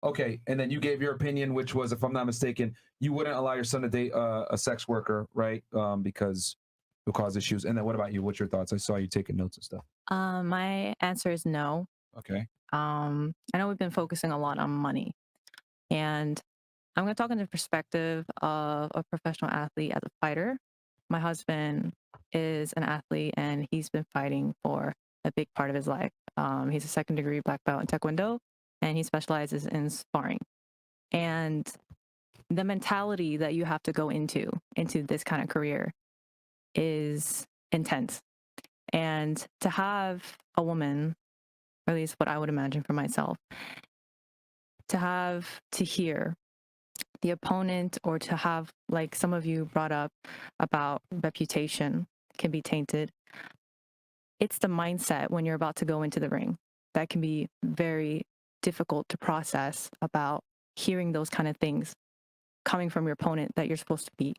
Okay, and then you gave your opinion, which was, if I'm not mistaken, you wouldn't allow your son to date a sex worker, right? Because it'll cause issues. And then what about you? What's your thoughts? I saw you taking notes and stuff. My answer is no. Okay. I know we've been focusing a lot on money, and I'm going to talk in the perspective of a professional athlete as a fighter. My husband is an athlete, and he's been fighting for a big part of his life. He's a second-degree black belt in Taekwondo, and he specializes in sparring. And the mentality that you have to go into this kind of career is intense. And to have a woman, or at least what I would imagine for myself, to hear the opponent, or to have, like some of you brought up about reputation can be tainted. It's the mindset when you're about to go into the ring that can be very difficult to process, about hearing those kind of things coming from your opponent that you're supposed to beat.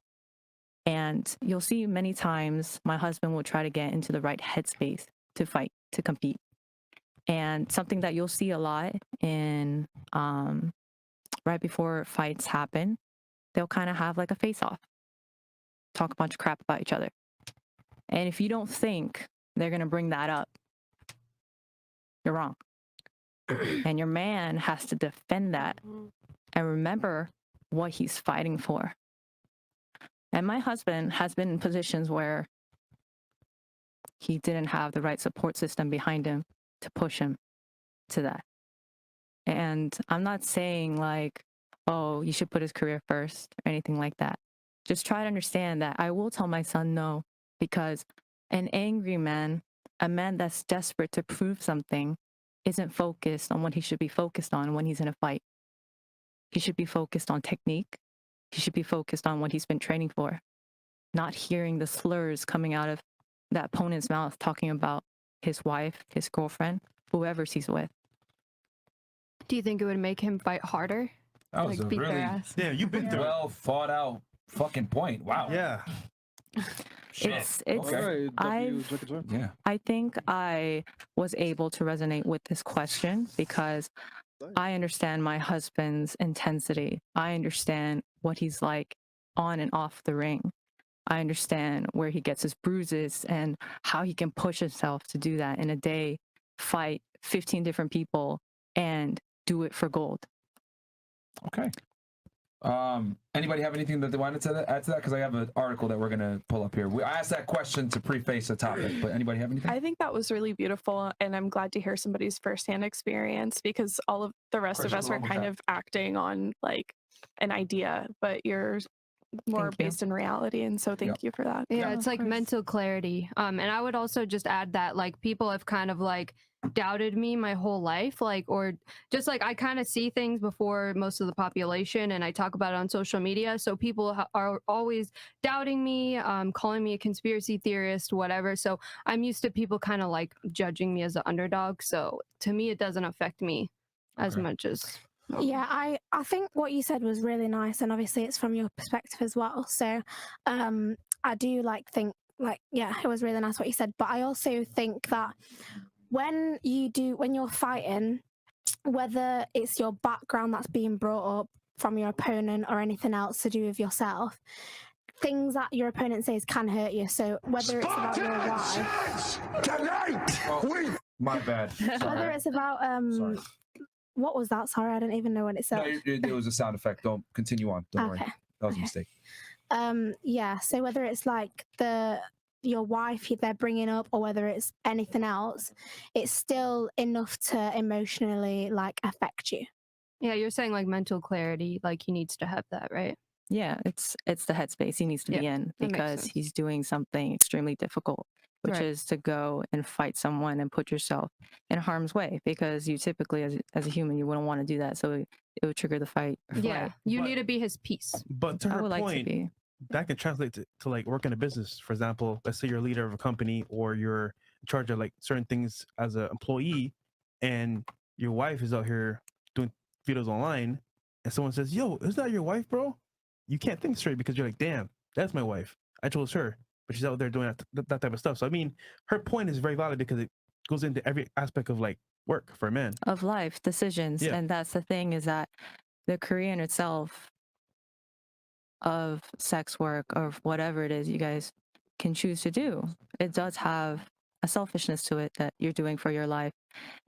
And you'll see many times my husband will try to get into the right headspace to fight, to compete. And something that you'll see a lot in right before fights happen, they'll kind of have like a face-off, talk a bunch of crap about each other. And if you don't think they're going to bring that up, you're wrong. And your man has to defend that and remember what he's fighting for. And my husband has been in positions where he didn't have the right support system behind him to push him to that. And I'm not saying like, oh, you should put his career first or anything like that. Just try to understand that I will tell my son no, because an angry man, a man that's desperate to prove something, isn't focused on what he should be focused on when he's in a fight. He should be focused on technique. He should be focused on what he's been training for, not hearing the slurs coming out of that opponent's mouth talking about his wife, his girlfriend, whoever he's with. Do you think it would make him fight harder? That was like a beat really their ass? Yeah, you've been through it. well thought out fucking point. Wow. Yeah. It's Okay. Yeah. I think I was able to resonate with this question because I understand my husband's intensity. I understand what he's like on and off the ring. I understand where he gets his bruises and how he can push himself to do that in a day, fight 15 different people and do it for gold. Okay. Anybody have anything that they wanted to add to that? Because I have an article that we're going to pull up here. I asked that question to preface the topic, but anybody have anything? I think that was really beautiful, and I'm glad to hear somebody's firsthand experience, because all of the rest of us are kind of acting on like an idea, but you're more based in reality, and so thank you for that. Yeah, it's like mental clarity. And I would also just add that like people have kind of like doubted me my whole life, like, or just like I kind of see things before most of the population, and I talk about it on social media, so people are always doubting me, calling me a conspiracy theorist, whatever. So I'm used to people kind of like judging me as an underdog, so to me it doesn't affect me as much as Yeah, I think what you said was really nice, and obviously it's from your perspective as well. So I do think yeah, it was really nice what you said, but I also think that when you're fighting, whether it's your background that's being brought up from your opponent or anything else to do with yourself, things that your opponent says can hurt you. So whether it's about your wife, my bad. Sorry. Whether it's about what was that? Sorry, I didn't even know what it said. No, it was a sound effect. Don't continue on. Don't worry. That was a mistake. Yeah. So whether it's like your wife they're bringing up, or whether it's anything else, it's still enough to emotionally affect you. Yeah, you're saying like mental clarity, like he needs to have that, right? Yeah, it's the headspace he needs to be in, because he's doing something extremely difficult, which is to go and fight someone and put yourself in harm's way, because you typically as a human you wouldn't want to do that, so it would trigger the fight. Yeah, you need to be his peace. But to her point, that can translate to like work in a business. For example, let's say you're a leader of a company, or you're in charge of like certain things as an employee, and your wife is out here doing videos online, and someone says, "Yo, is that your wife, bro?" You can't think straight, because you're like, "Damn, that's my wife. I chose her, but she's out there doing that type of stuff." So I mean, her point is very valid, because it goes into every aspect of like work for a man. Of life decisions. Yeah. And that's the thing, is that the career in itself of sex work or whatever it is you guys can choose to do, it does have a selfishness to it that you're doing for your life.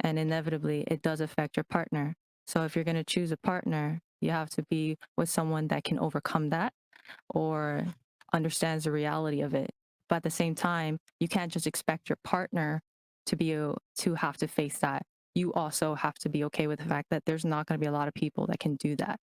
And inevitably, it does affect your partner. So if you're going to choose a partner, you have to be with someone that can overcome that or understands the reality of it. But at the same time, you can't just expect your partner to have to face that. You also have to be okay with the fact that there's not going to be a lot of people that can do that.